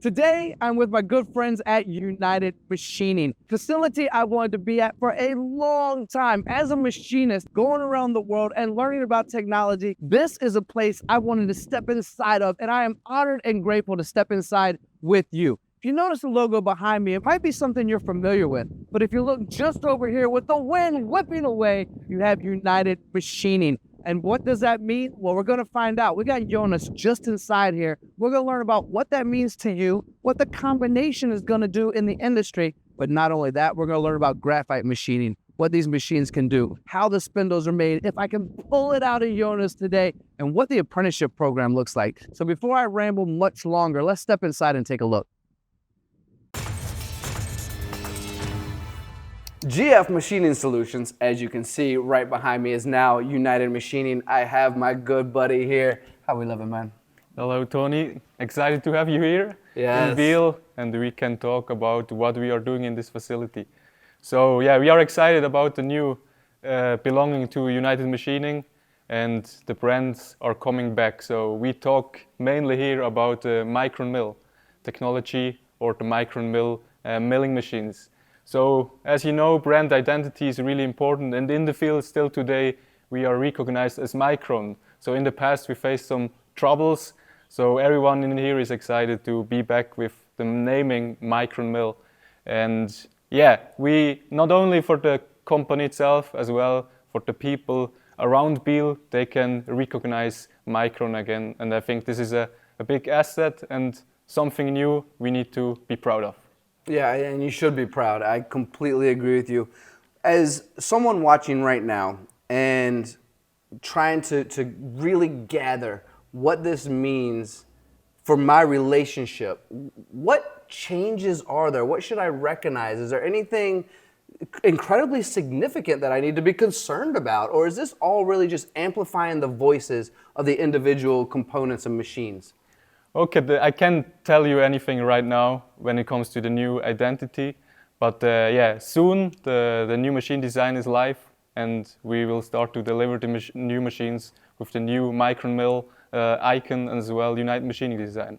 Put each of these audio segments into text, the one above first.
Today, I'm with my good friends at United Machining, facility I wanted to be at for a long time. As a machinist, going around the world and learning about technology, this is a place I wanted to step inside of, and I am honored and grateful to step inside with you. If you notice the logo behind me, it might be something you're familiar with, but if you look just over here with the wind whipping away, you have United Machining. And what does that mean? Well, we're going to find out. We got Jonas just inside here. We're going to learn about what that means to you, what the combination is going to do in the industry. But not only that, we're going to learn about graphite machining, what these machines can do, how the spindles are made, if I can pull it out of Jonas today, and what the apprenticeship program looks like. So before I ramble much longer, let's step inside and take a look. GF Machining Solutions, as you can see right behind me, is now United Machining. I have my good buddy here. How we living, man? Hello, Tony. Excited to have you here in Biel, and we can talk about what we are doing in this facility. So yeah, we are excited about the new belonging to United Machining, and the brands are coming back. So we talk mainly here about the Mikron Mill technology, or the Mikron Mill milling machines. So, as you know, brand identity is really important, and in the field still today, we are recognized as Mikron. So in the past, we faced some troubles, so everyone in here is excited to be back with the naming Mikron Mill. And yeah, we, not only for the company itself, as well for the people around Biel, they can recognize Mikron again, and I think this is a big asset and something new we need to be proud of. Yeah, and you should be proud. I completely agree with you. As someone watching right now and trying to really gather what this means for my relationship, what changes are there? What should I recognize? Is there anything incredibly significant that I need to be concerned about? Or is this all really just amplifying the voices of the individual components and machines? Okay, I can't tell you anything right now when it comes to the new identity, but yeah, soon the new machine design is live, and we will start to deliver the new machines with the new Mikron Mill icon, and as well United Machining design.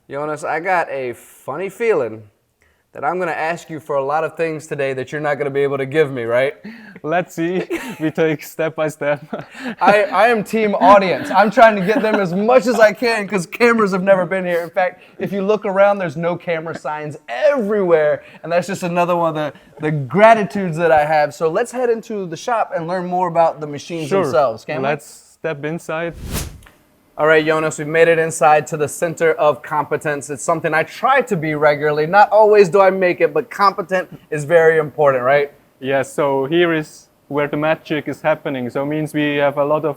Jonas, I got a funny feeling that I'm going to ask you for a lot of things today that you're not going to be able to give me, right? Let's see. We take step by step. I am team audience. I'm trying to get them as much as I can because cameras have never been here. In fact, if you look around, there's no camera signs everywhere. And that's just another one of the gratitudes that I have. So let's head into the shop and learn more about the machines themselves. Can we? Let's step inside. All right, Jonas, we've made it inside to the center of competence. It's something I try to be regularly. Not always do I make it, but competent is very important, right? Yes, so here is where the magic is happening. So it means we have a lot of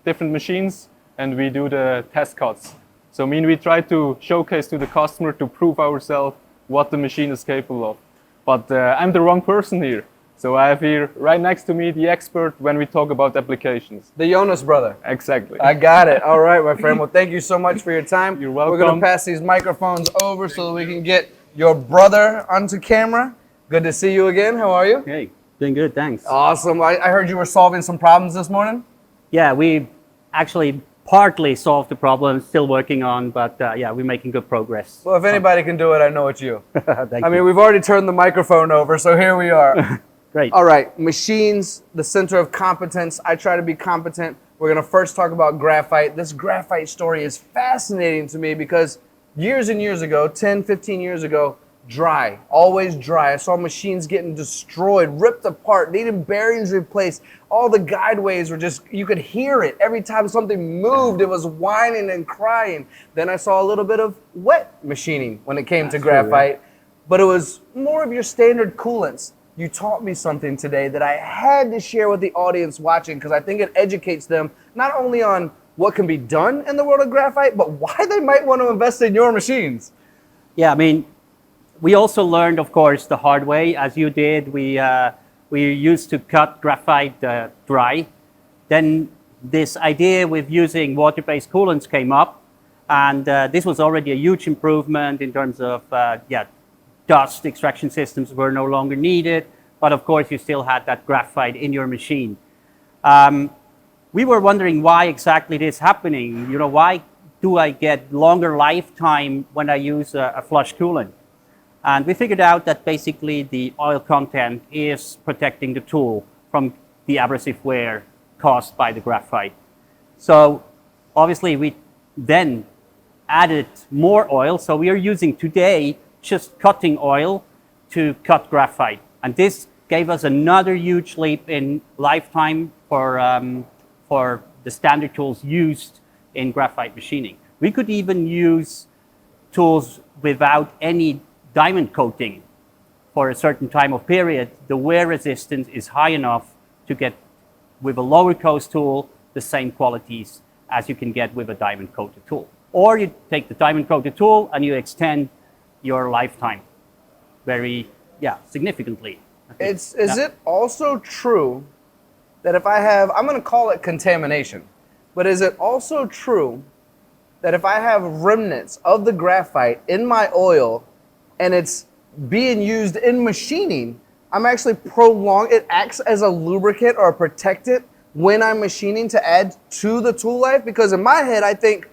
different machines and we do the test cuts. So I mean we try to showcase to the customer to prove ourselves what the machine is capable of. But I'm the wrong person here. So I have here right next to me the expert when we talk about applications. The Jonas brother. Exactly. I got it. All right, my friend. Well, thank you so much for your time. You're welcome. We're going to pass these microphones over so that we can get your brother onto camera. Good to see you again. How are you? Hey, doing good, thanks. Awesome. I heard you were solving some problems this morning. Yeah, we actually partly solved the problem, still working on, but yeah, we're making good progress. Well, if anybody can do it, I know it's you. Thank I mean, you. we've already turned the microphone over, so here we are. Great. All right, machines, the center of competence. I try to be competent. We're going to first talk about graphite. This graphite story is fascinating to me because years and years ago, 10, 15 years ago, dry, always dry. I saw machines getting destroyed, ripped apart, needing bearings replaced. All the guideways were just, you could hear it. Every time something moved, it was whining and crying. Then I saw a little bit of wet machining when it came to graphite, but it was more of your standard coolants. You taught me something today that I had to share with the audience watching because I think it educates them not only on what can be done in the world of graphite, but why they might want to invest in your machines. Yeah, I mean, we also learned, of course, the hard way, as you did. We used to cut graphite dry. Then this idea with using water-based coolants came up, and this was already a huge improvement in terms of dust extraction systems were no longer needed, but of course you still had that graphite in your machine. We were wondering why exactly this is happening. You know, why do I get longer lifetime when I use a flush coolant? And we figured out that basically the oil content is protecting the tool from the abrasive wear caused by the graphite. So obviously we then added more oil. So we are using today just cutting oil to cut graphite. And this gave us another huge leap in lifetime for the standard tools used in graphite machining. We could even use tools without any diamond coating for a certain time of period. The wear resistance is high enough to get, with a lower cost tool, the same qualities as you can get with a diamond coated tool. Or you take the diamond coated tool and you extend your lifetime very, significantly. Is it also true that if I have, I'm going to call it contamination, but is it also true that if I have remnants of the graphite in my oil and it's being used in machining, I'm actually it acts as a lubricant or a protectant when I'm machining to add to the tool life? Because in my head, I think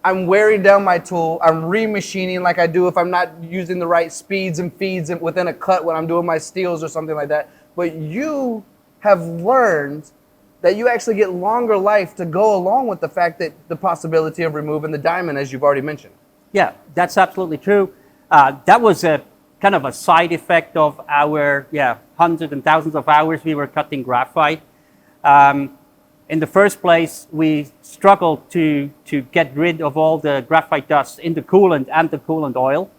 I'm wearing down my tool, I'm remachining like I do if I'm not using the right speeds and feeds within a cut when I'm doing my steels or something like that. But you have learned that you actually get longer life to go along with the fact that the possibility of removing the diamond, as you've already mentioned. Yeah, that's absolutely true. That was a kind of a side effect of our hundreds and thousands of hours we were cutting graphite. In the first place, we struggled to get rid of all the graphite dust in the coolant and the coolant oil.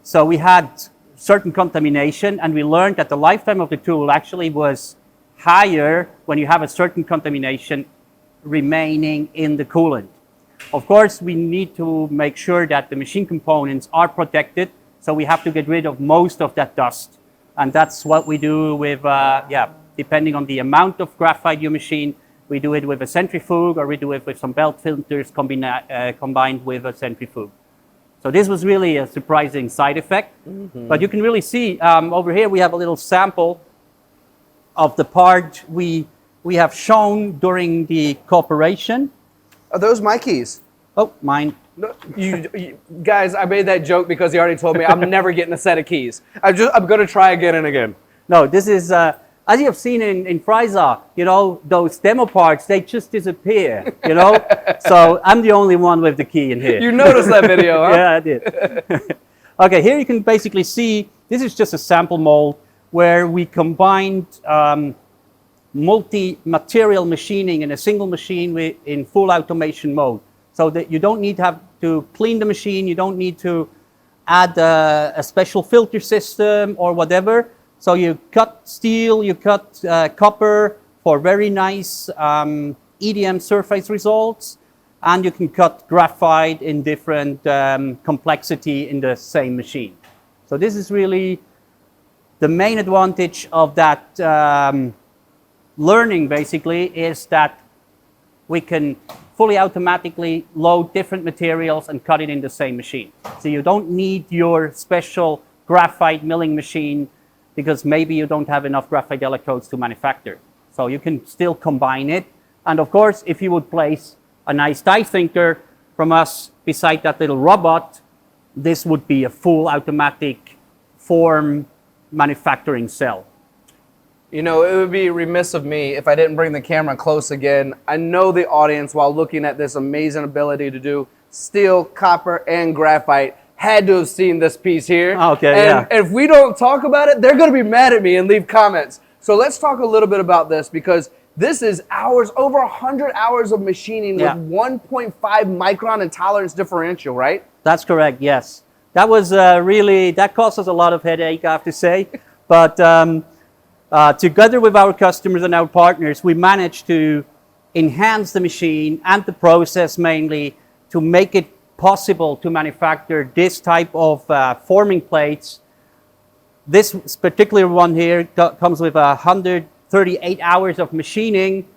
So we had certain contamination, and we learned that the lifetime of the tool actually was higher when you have a certain contamination remaining in the coolant. Of course, we need to make sure that the machine components are protected, so we have to get rid of most of that dust. And that's what we do with, depending on the amount of graphite you machine, we do it with a centrifuge, or we do it with some belt filters combined with a centrifuge. So this was really a surprising side effect. Mm-hmm. But you can really see over here we have a little sample of the part we have shown during the cooperation. Are those my keys? Oh, mine. No, you guys, I made that joke because he already told me I'm never getting a set of keys. I'm going to try again and again. No, this is, as you have seen in Friesa, those demo parts, they just disappear, So I'm the only one with the key in here. You noticed that video, huh? Yeah, I did. Okay, here you can basically see, this is just a sample mold where we combined multi-material machining in a single machine in full automation mode. So that you don't need to have to clean the machine, you don't need to add a special filter system or whatever. So you cut steel, you cut copper for very nice EDM surface results, and you can cut graphite in different complexity in the same machine. So this is really the main advantage of that learning, basically, is that we can fully automatically load different materials and cut it in the same machine. So you don't need your special graphite milling machine because maybe you don't have enough graphite electrodes to manufacture. So you can still combine it. And of course, if you would place a nice die thinker from us beside that little robot, this would be a full automatic form manufacturing cell. It would be remiss of me if I didn't bring the camera close again. I know the audience, while looking at this amazing ability to do steel, copper, and graphite, had to have seen this piece here. Okay, and if we don't talk about it, they're going to be mad at me and leave comments. So let's talk a little bit about this, because this is hours, over 100 hours of machining with 1.5 micron in tolerance differential, right? That's correct, yes. That was that caused us a lot of headache, I have to say. But together with our customers and our partners, we managed to enhance the machine and the process mainly to make it possible to manufacture this type of forming plates. This particular one here comes with 138 hours of machining.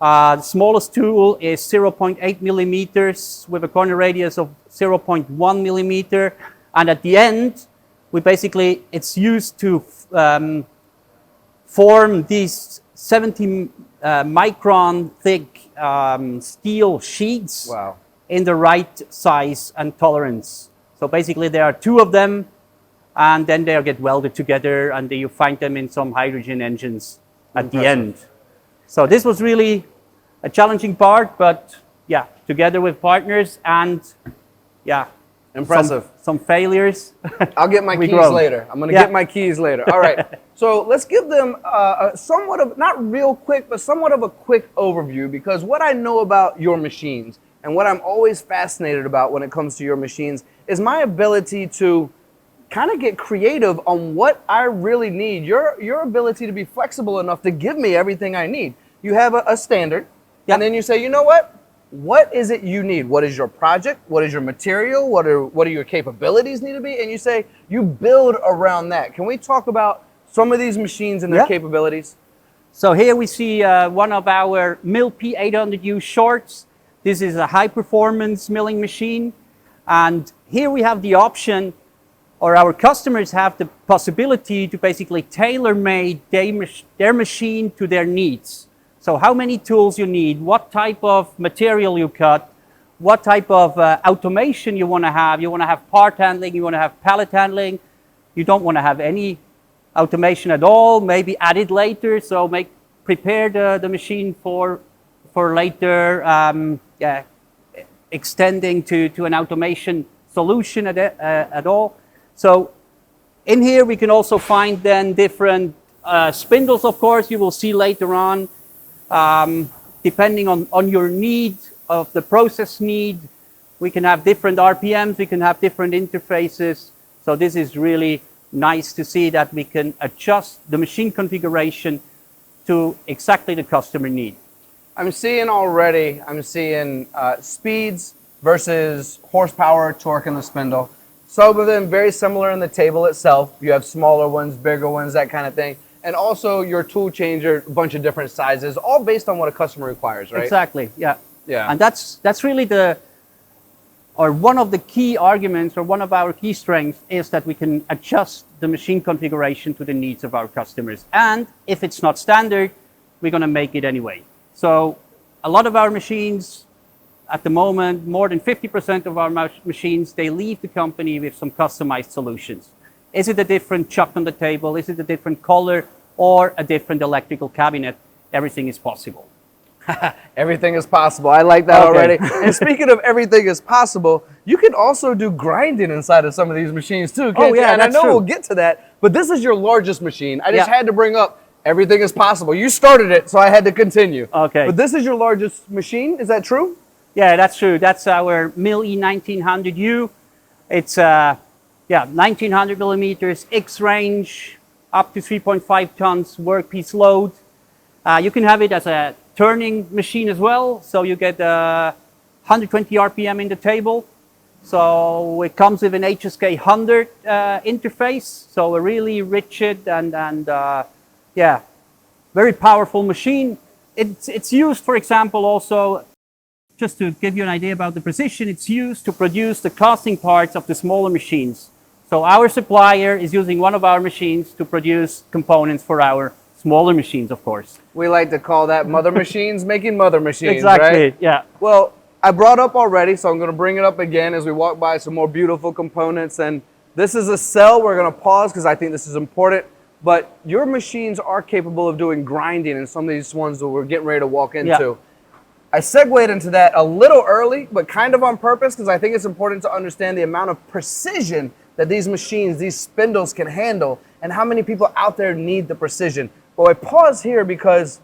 The smallest tool is 0.8 millimeters with a corner radius of 0.1 millimeter. And at the end, it's used to form these 70 micron thick steel sheets. Wow. in the right size and tolerance. So basically there are two of them, and then they get welded together, and you find them in some hydrogen engines at the end. So this was really a challenging part, but yeah, together with partners and yeah. Impressive. Some failures. I'll get my keys later. I'm going to get my keys later. All right. So let's give them somewhat of, not real quick, but somewhat of a quick overview, because what I know about your machines and what I'm always fascinated about when it comes to your machines is my ability to kind of get creative on what I really need. Your ability to be flexible enough to give me everything I need. You have a standard, and then you say, you know what is it you need? What is your project? What is your material? What are your capabilities need to be? And you say you build around that. Can we talk about some of these machines and their capabilities? So here we see one of our Mill P800U shorts. This is a high performance milling machine. And here we have the option, or our customers have the possibility to basically tailor-made their machine to their needs. So how many tools you need, what type of material you cut, what type of automation you want to have. You want to have part handling, you want to have pallet handling. You don't want to have any automation at all, maybe add it later. So prepare the machine for later, extending to an automation solution at all. So in here we can also find then different spindles, of course, you will see later on. Depending on your need, of the process need, we can have different RPMs, we can have different interfaces. So this is really nice to see that we can adjust the machine configuration to exactly the customer need. I'm seeing speeds versus horsepower, torque in the spindle. Some of them very similar in the table itself. You have smaller ones, bigger ones, that kind of thing. And also your tool changer, a bunch of different sizes, all based on what a customer requires, right? Exactly, yeah. Yeah. And that's really one of the key arguments, or one of our key strengths, is that we can adjust the machine configuration to the needs of our customers. And if it's not standard, we're going to make it anyway. So a lot of our machines, at the moment, more than 50% of our machines, they leave the company with some customized solutions. Is it a different chuck on the table? Is it a different color or a different electrical cabinet? Everything is possible. Everything is possible. I like that already. And speaking of everything is possible, you can also do grinding inside of some of these machines too, can't you? And I know we'll get to that, but this is your largest machine. I just had to bring up everything is possible. You started it, so I had to continue. Okay. But this is your largest machine, is that true? Yeah, that's true. That's our Mill E1900U. It's 1900 millimeters, X range, up to 3.5 tons workpiece load. You can have it as a turning machine as well, so you get 120 RPM in the table. So it comes with an HSK 100 interface, so a really rigid and very powerful machine. It's used, for example, also, just to give you an idea about the precision, it's used to produce the casting parts of the smaller machines. So our supplier is using one of our machines to produce components for our smaller machines, of course. We like to call that mother machines making mother machines, exactly, right? Yeah. Well, I brought up already, so I'm going to bring it up again as we walk by some more beautiful components. And this is a cell. We're going to pause because I think this is important. But your machines are capable of doing grinding in some of these ones that we're getting ready to walk into. Yeah. I segued into that a little early, but kind of on purpose, because I think it's important to understand the amount of precision that these machines, these spindles can handle, and how many people out there need the precision. But I pause here because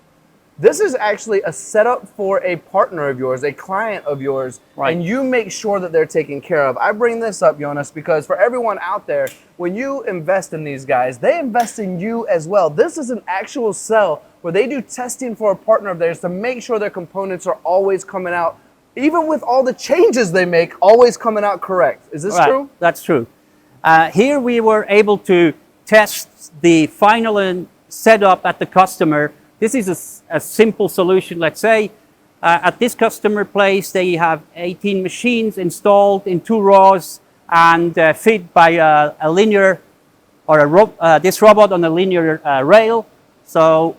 this is actually a setup for a partner of yours, a client of yours, and you make sure that they're taken care of. I bring this up, Jonas, because for everyone out there, when you invest in these guys, they invest in you as well. This is an actual cell where they do testing for a partner of theirs to make sure their components are always coming out, even with all the changes they make, always coming out correct. Is this true? That's true. Here we were able to test the final setup at the customer. This is a simple solution. Let's say at this customer place, they have 18 machines installed in 2 rows and fed by a linear, or this robot on a linear rail. So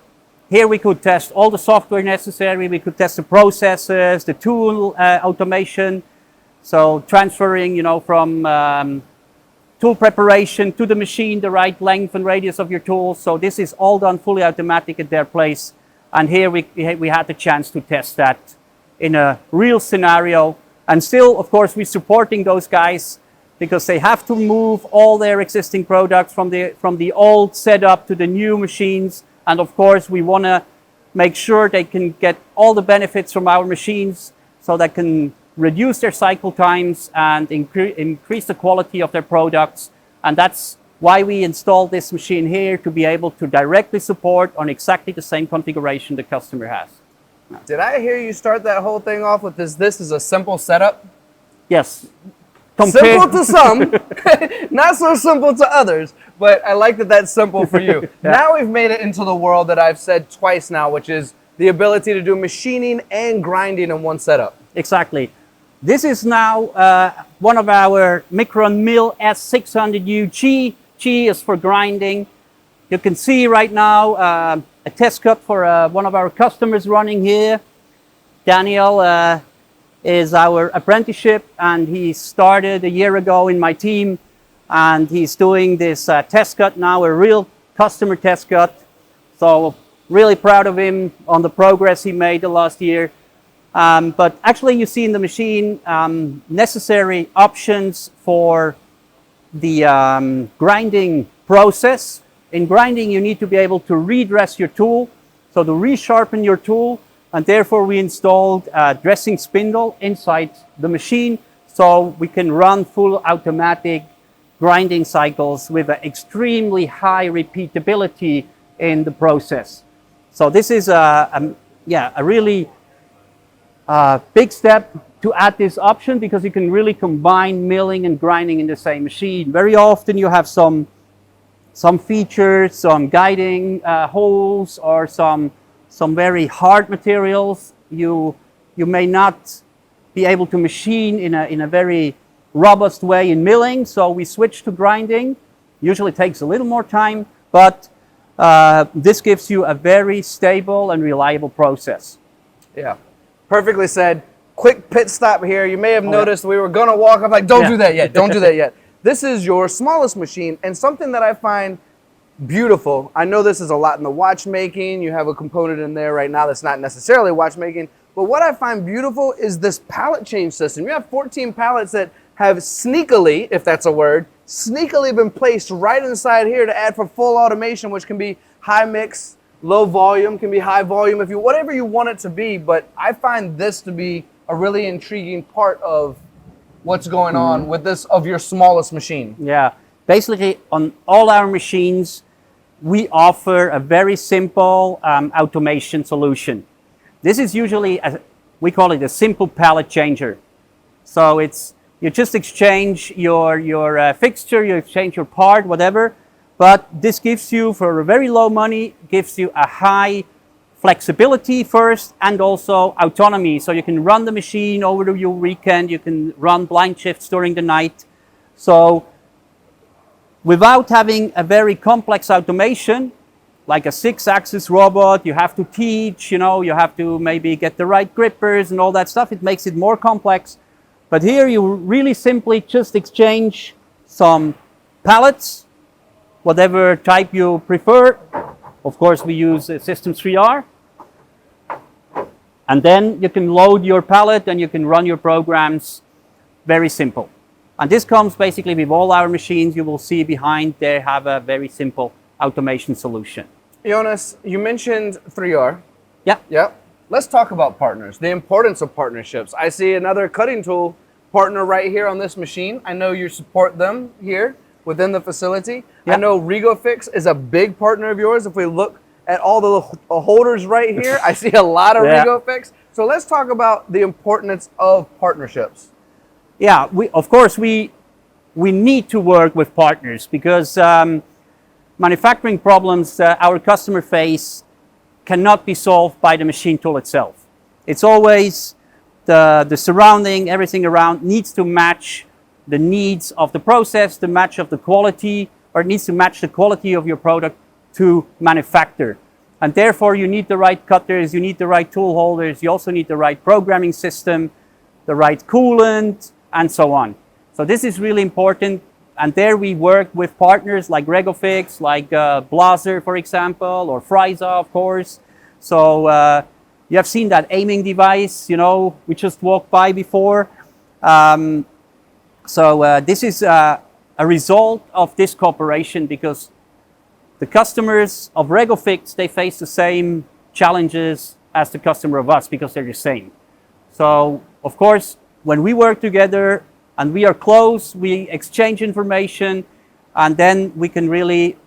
here we could test all the software necessary. We could test the processes, the tool automation. So transferring, from tool preparation to the machine, the right length and radius of your tools. So this is all done fully automatic at their place. And here we had the chance to test that in a real scenario. And still, of course, we're supporting those guys because they have to move all their existing products from the old setup to the new machines. And of course, we want to make sure they can get all the benefits from our machines so they can reduce their cycle times and increase the quality of their products. And that's why we installed this machine here, to be able to directly support on exactly the same configuration the customer has. Did I hear you start that whole thing off with this is a simple setup? Yes. Simple to some, not so simple to others, but I like that that's simple for you. Yeah. Now we've made it into the world that I've said twice now, which is the ability to do machining and grinding in one setup. Exactly. This is now one of our Mikron Mill S600U G. G is for grinding. You can see right now a test cut for one of our customers running here. Daniel is our apprenticeship, and he started a year ago in my team, and he's doing this test cut now, a real customer test cut. So really proud of him on the progress he made the last year. But actually you see in the machine necessary options for the grinding process. In grinding, you need to be able to redress your tool, so to resharpen your tool, and therefore we installed a dressing spindle inside the machine so we can run full automatic grinding cycles with an extremely high repeatability in the process. So this is a really big step to add this option, because you can really combine milling and grinding in the same machine. Very often you have some features, some guiding holes, or some very hard materials you may not be able to machine in a very robust way in milling. So we switch to grinding. Usually takes a little more time, but this gives you a very stable and reliable process. Yeah, perfectly said. Quick pit stop here. You may have noticed we were gonna walk. I'm like, don't do that yet. Don't do that yet. This is your smallest machine, and something that I find beautiful. I know this is a lot in the watchmaking. You have a component in there right now that's not necessarily watchmaking, but what I find beautiful is this pallet change system. You have 14 pallets that have sneakily, if that's a word, sneakily been placed right inside here to add for full automation, which can be high mix, low volume, can be high volume, if you whatever you want it to be. But I find this to be a really intriguing part of what's going on with this, of your smallest machine. Yeah, basically on all our machines, we offer a very simple automation solution. This is usually, we call it a simple pallet changer. So you just exchange your fixture, you exchange your part, whatever, but this gives you, for very low money, gives you a high flexibility first, and also autonomy. So you can run the machine over your weekend, you can run blind shifts during the night. So without having a very complex automation, like a 6-axis robot, you have to teach, you have to maybe get the right grippers and all that stuff. It makes it more complex. But here you really simply just exchange some pallets, whatever type you prefer. Of course, we use Systems 3R. And then you can load your pallet and you can run your programs. Very simple. And this comes basically with all our machines. You will see behind they have a very simple automation solution. Jonas, you mentioned 3R. Yeah. Yeah. Let's talk about partners, the importance of partnerships. I see another cutting tool partner right here on this machine. I know you support them here within the facility. Yeah. I know RegoFix is a big partner of yours. If we look at all the holders right here, I see a lot of RegoFix. So let's talk about the importance of partnerships. Yeah, of course we need to work with partners, because manufacturing problems our customer face cannot be solved by the machine tool itself. It's always the surrounding, everything around needs to match the needs of the process, the match of the quality, or it needs to match the quality of your product to manufacture. And therefore you need the right cutters, you need the right tool holders, you also need the right programming system, the right coolant, and so on. So this is really important. And there we work with partners like Regofix, like Blaser, for example, or Fryza, of course. So you have seen that aiming device, you know, we just walked by before. This is a result of this cooperation, because the customers of Regofix, they face the same challenges as the customer of us, because they're the same. So, of course, when we work together and we are close, we exchange information, and then we can really,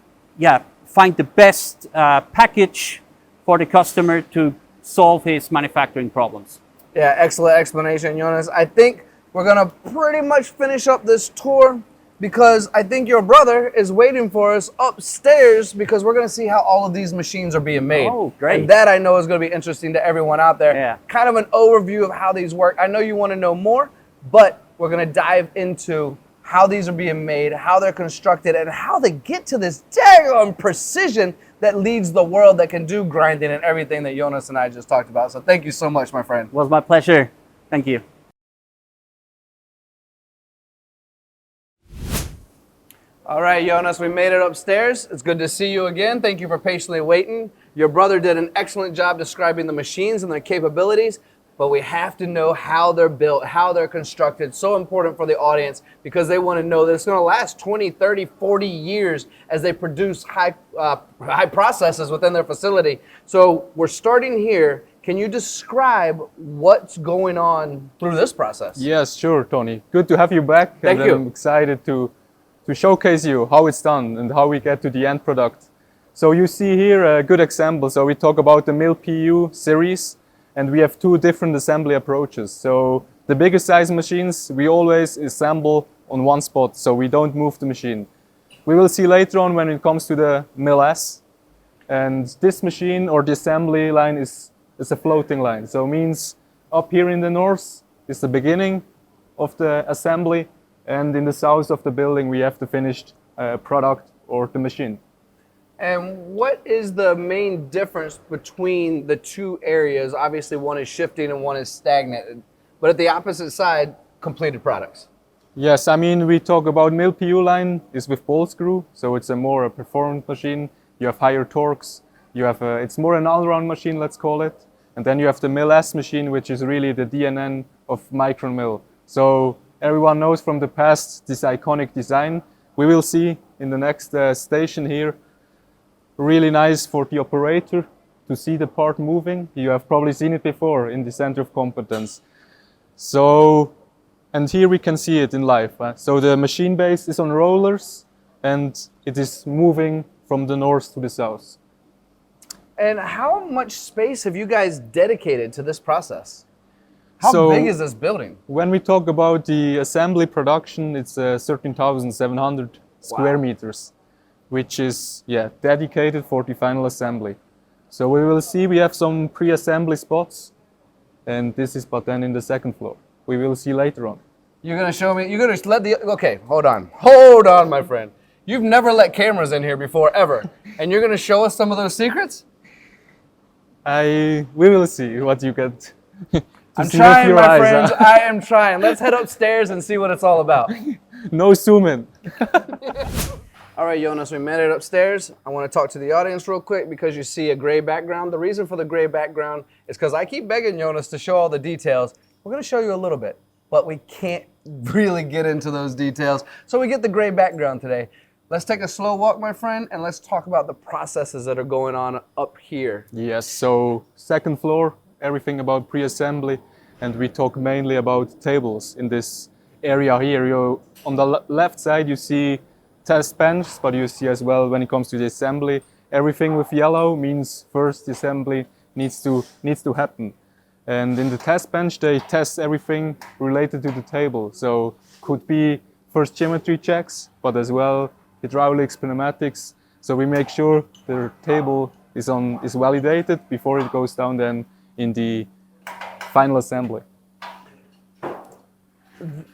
find the best package for the customer to solve his manufacturing problems. Yeah, excellent explanation, Jonas. I think we're gonna pretty much finish up this tour, because I think your brother is waiting for us upstairs, because we're gonna see how all of these machines are being made. Oh, great. And that I know is gonna be interesting to everyone out there. Yeah. Kind of an overview of how these work. I know you wanna know more, but we're gonna dive into how these are being made, how they're constructed, and how they get to this daggone precision that leads the world that can do grinding and everything that Jonas and I just talked about. So thank you so much, my friend. It was my pleasure. Thank you. All right, Jonas, we made it upstairs. It's good to see you again. Thank you for patiently waiting. Your brother did an excellent job describing the machines and their capabilities, but we have to know how they're built, how they're constructed. So important for the audience, because they want to know that it's going to last 20, 30, 40 years as they produce high processes within their facility. So we're starting here. Can you describe what's going on through this process? Yes, sure, Tony. Good to have you back. Thank you. I'm excited to showcase you how it's done and how we get to the end product. So you see here a good example. So we talk about the Mill PU series, and we have two different assembly approaches. So the bigger size machines, we always assemble on one spot, so we don't move the machine. We will see later on when it comes to the Mill S. And this machine, or the assembly line, is a floating line. So it means up here in the north is the beginning of the assembly, and in the south of the building we have the finished product or the machine. And what is the main difference between the two areas? Obviously one is shifting and one is stagnant, but at the opposite side, completed products. Yes, I mean, we talk about Mill PU line is with ball screw, so it's a more performant machine. You have higher torques. You have it's more an all-round machine, let's call it. And then you have the Mill S machine, which is really the DNN of Mikron Mill. So everyone knows from the past this iconic design. We will see in the next station here. Really nice for the operator to see the part moving. You have probably seen it before in the center of competence. So, and here we can see it in live. So the machine base is on rollers and it is moving from the north to the south. And how much space have you guys dedicated to this process? How big is this building? When we talk about the assembly production, it's 13,700 square meters, which is dedicated for the final assembly. So we will see we have some pre-assembly spots, and this is but then in the second floor. We will see later on. You're gonna show me, you're gonna let the, okay, hold on, my friend. You've never let cameras in here before, ever. And you're gonna show us some of those secrets? We will see what you get. I'm trying, my friends, I am trying. Let's head upstairs and see what it's all about. No zoom in. All right, Jonas, we made it upstairs. I want to talk to the audience real quick because you see a gray background. The reason for the gray background is because I keep begging Jonas to show all the details. We're going to show you a little bit, but we can't really get into those details. So we get the gray background today. Let's take a slow walk, my friend, and let's talk about the processes that are going on up here. Yes, so second floor, everything about pre-assembly, and we talk mainly about tables in this area here. On the left side you see test bench, but you see as well when it comes to the assembly, everything with yellow means first the assembly needs to happen. And in the test bench they test everything related to the table. So could be first geometry checks, but as well hydraulics, pneumatics. So we make sure the table is validated before it goes down then in the final assembly.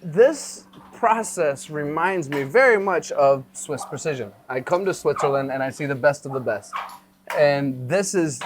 This process reminds me very much of Swiss precision. I come to Switzerland and I see the best of the best. And this is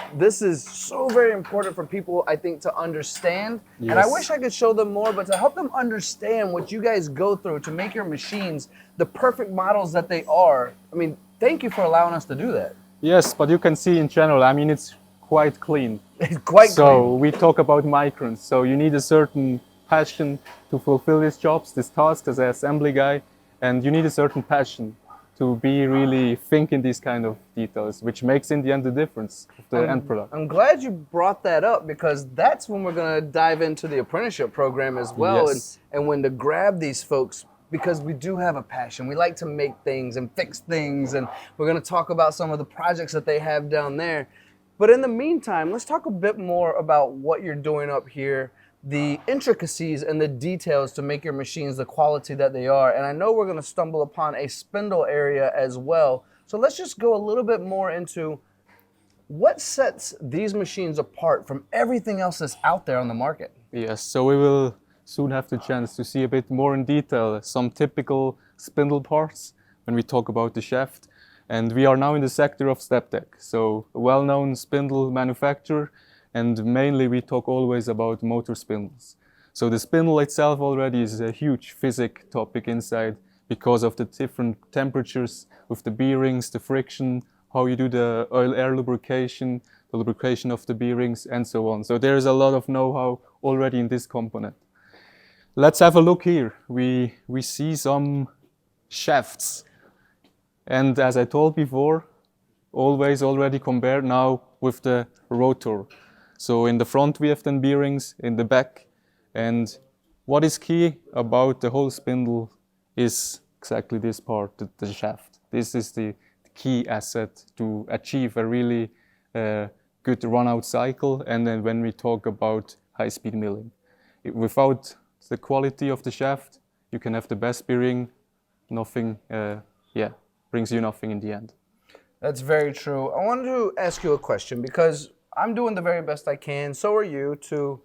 so very important for people, I think, to understand. Yes. And I wish I could show them more, but to help them understand what you guys go through to make your machines the perfect models that they are. I mean, thank you for allowing us to do that. Yes, but you can see in general, I mean, it's quite clean. It's quite clean. So we talk about microns. So you need a certain passion to fulfill these jobs, this task as an assembly guy, and you need a certain passion to be really thinking these kind of details, which makes in the end the difference of the end product. I'm glad you brought that up, because that's when we're going to dive into the apprenticeship program as well. Yes. And when to grab these folks, because we do have a passion. We like to make things and fix things, and we're going to talk about some of the projects that they have down there. But in the meantime, let's talk a bit more about what you're doing up here, the intricacies and the details to make your machines the quality that they are. And I know we're going to stumble upon a spindle area as well. So let's just go a little bit more into what sets these machines apart from everything else that's out there on the market. Yes, so we will soon have the chance to see a bit more in detail some typical spindle parts when we talk about the shaft. And we are now in the sector of Steptech, so a well-known spindle manufacturer, and mainly we talk always about motor spindles. So the spindle itself already is a huge physics topic inside because of the different temperatures with the bearings, the friction, how you do the oil-air lubrication, the lubrication of the bearings, and so on. So there is a lot of know-how already in this component. Let's have a look here. We see some shafts. And as I told before, always already compared now with the rotor. So in the front we have then bearings, in the back. And what is key about the whole spindle is exactly this part, the shaft. This is the key asset to achieve a really good run-out cycle. And then when we talk about high-speed milling. Without the quality of the shaft, you can have the best bearing, nothing, brings you nothing in the end. That's very true. I wanted to ask you a question, because I'm doing the very best I can, so are you, to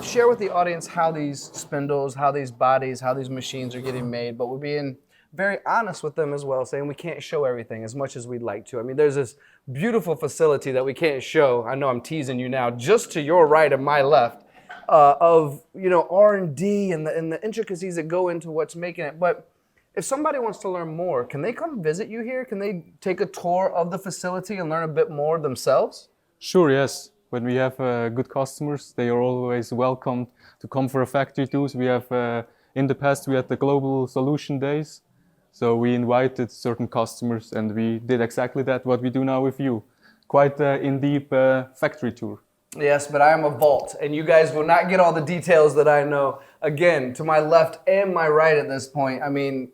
share with the audience how these spindles, how these bodies, how these machines are getting made, but we're being very honest with them as well, saying we can't show everything as much as we'd like to. I mean, there's this beautiful facility that we can't show. I know I'm teasing you now, just to your right and my left, of R&D and the intricacies that go into what's making it. But if somebody wants to learn more, can they come visit you here? Can they take a tour of the facility and learn a bit more themselves? Sure, yes. When we have good customers, they are always welcome to come for a factory tour. We have, in the past, we had the Global Solution Days. So we invited certain customers and we did exactly that, what we do now with you. Quite an in-deep factory tour. Yes, but I am a vault, and you guys will not get all the details that I know. Again, to my left and my right at this point, I mean,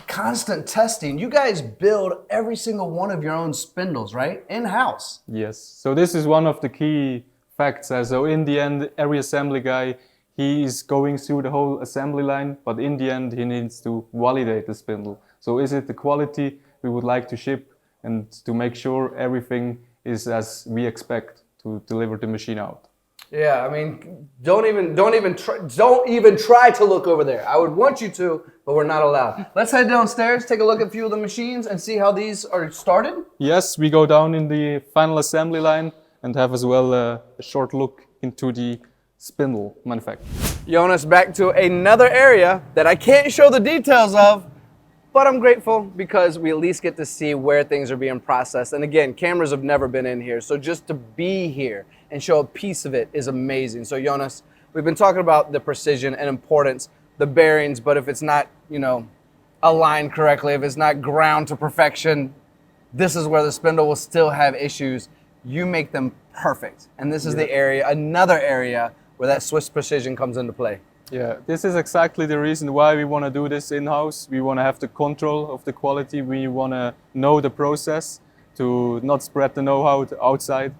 constant testing. You guys build every single one of your own spindles, right? In-house. Yes, so this is one of the key facts. So in the end, every assembly guy, he is going through the whole assembly line, but in the end, he needs to validate the spindle. So is it the quality we would like to ship, and to make sure everything is as we expect to deliver the machine out. Yeah, I mean, don't even try to look over there. I would want you to, but we're not allowed. Let's head downstairs, take a look at a few of the machines and see how these are started. Yes, we go down in the final assembly line and have as well a short look into the spindle manufacturing. Jonas, back to another area that I can't show the details of, but I'm grateful because we at least get to see where things are being processed. And again, cameras have never been in here, so just to be here and show a piece of it is amazing. So Jonas, we've been talking about the precision and importance, the bearings, but if it's not, aligned correctly, if it's not ground to perfection, this is where the spindle will still have issues. You make them perfect. And this is the area, another area where that Swiss precision comes into play. Yeah, this is exactly the reason why we want to do this in-house. We want to have the control of the quality. We want to know the process to not spread the know-how outside.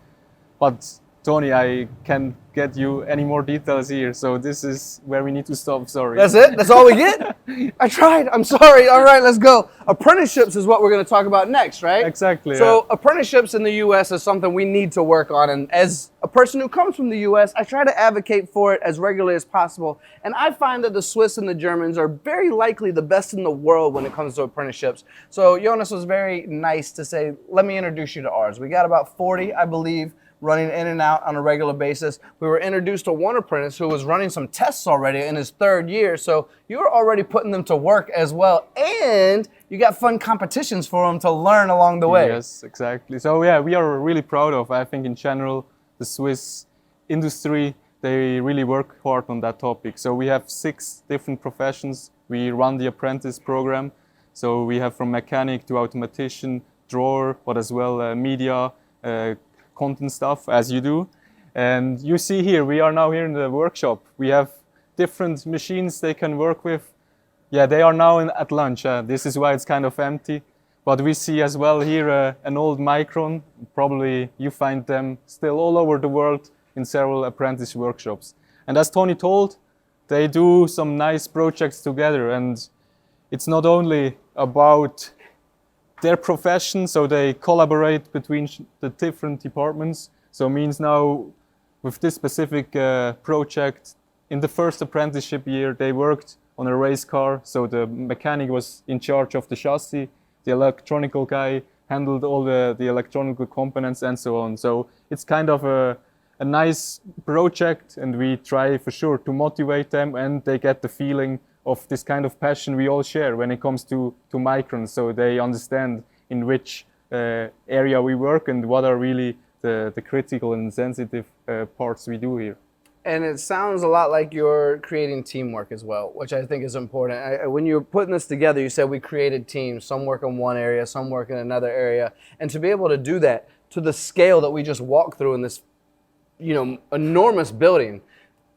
But Tony, I can't get you any more details here, so this is where we need to stop, sorry. That's it? That's all we get? I tried. I'm sorry. All right, let's go. Apprenticeships is what we're going to talk about next, right? Exactly. So apprenticeships in the U.S. is something we need to work on. And as a person who comes from the U.S., I try to advocate for it as regularly as possible. And I find that the Swiss and the Germans are very likely the best in the world when it comes to apprenticeships. So Jonas was very nice to say, let me introduce you to ours. We got about 40, I believe, running in and out on a regular basis. We were introduced to one apprentice who was running some tests already in his third year, so you were already putting them to work as well, and you got fun competitions for them to learn along the way. Yes, exactly. So yeah, we are really proud of, I think in general, the Swiss industry, they really work hard on that topic. So we have 6 different professions. We run the apprentice program. So we have from mechanic to automatician, drawer, but as well media, content stuff, as you do. And you see here, we are now here in the workshop. We have different machines they can work with. Yeah, they are now at lunch. This is why it's kind of empty. But we see as well here an old Mikron. Probably you find them still all over the world in several apprentice workshops. And as Tony told, they do some nice projects together. And it's not only about their profession, so they collaborate between the different departments. So means now with this specific project, in the first apprenticeship year, they worked on a race car. So the mechanic was in charge of the chassis, the electronical guy handled all the electronic components and so on. So it's kind of a nice project, and we try for sure to motivate them, and they get the feeling of this kind of passion we all share when it comes to Mikron, so they understand in which area we work and what are really the critical and sensitive parts we do here. And it sounds a lot like you're creating teamwork as well, which I think is important. When you're putting this together, you said we created teams. Some work in one area, some work in another area. And to be able to do that to the scale that we just walked through in this, enormous building,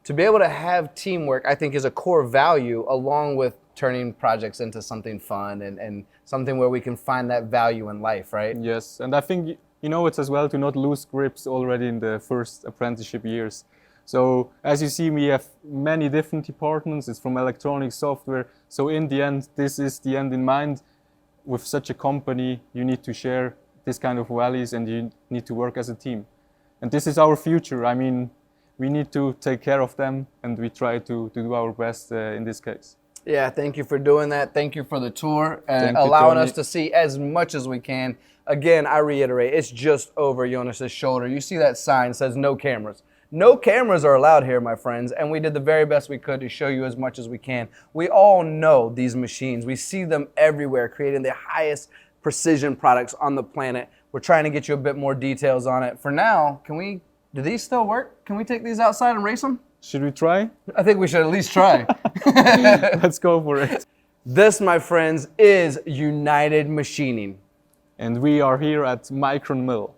to be able to have teamwork, I think, is a core value, along with turning projects into something fun and something where we can find that value in life, right? Yes, and I think, it's as well to not lose grips already in the first apprenticeship years. So as you see, we have many different departments. It's from electronics, software. So in the end, this is the end in mind. With such a company, you need to share this kind of values and you need to work as a team. And this is our future. I mean, we need to take care of them, and we try to do our best in this case. Yeah, thank you for doing that. Thank you for the tour and allowing us to see as much as we can. Again, I reiterate, it's just over Jonas's shoulder. You see that sign that says no cameras. No cameras are allowed here, my friends, and we did the very best we could to show you as much as we can. We all know these machines. We see them everywhere, creating the highest precision products on the planet. We're trying to get you a bit more details on it. For now, do these still work? Can we take these outside and race them? Should we try? I think we should at least try. Let's go for it. This, my friends, is United Machining. And we are here at Mikron Mill.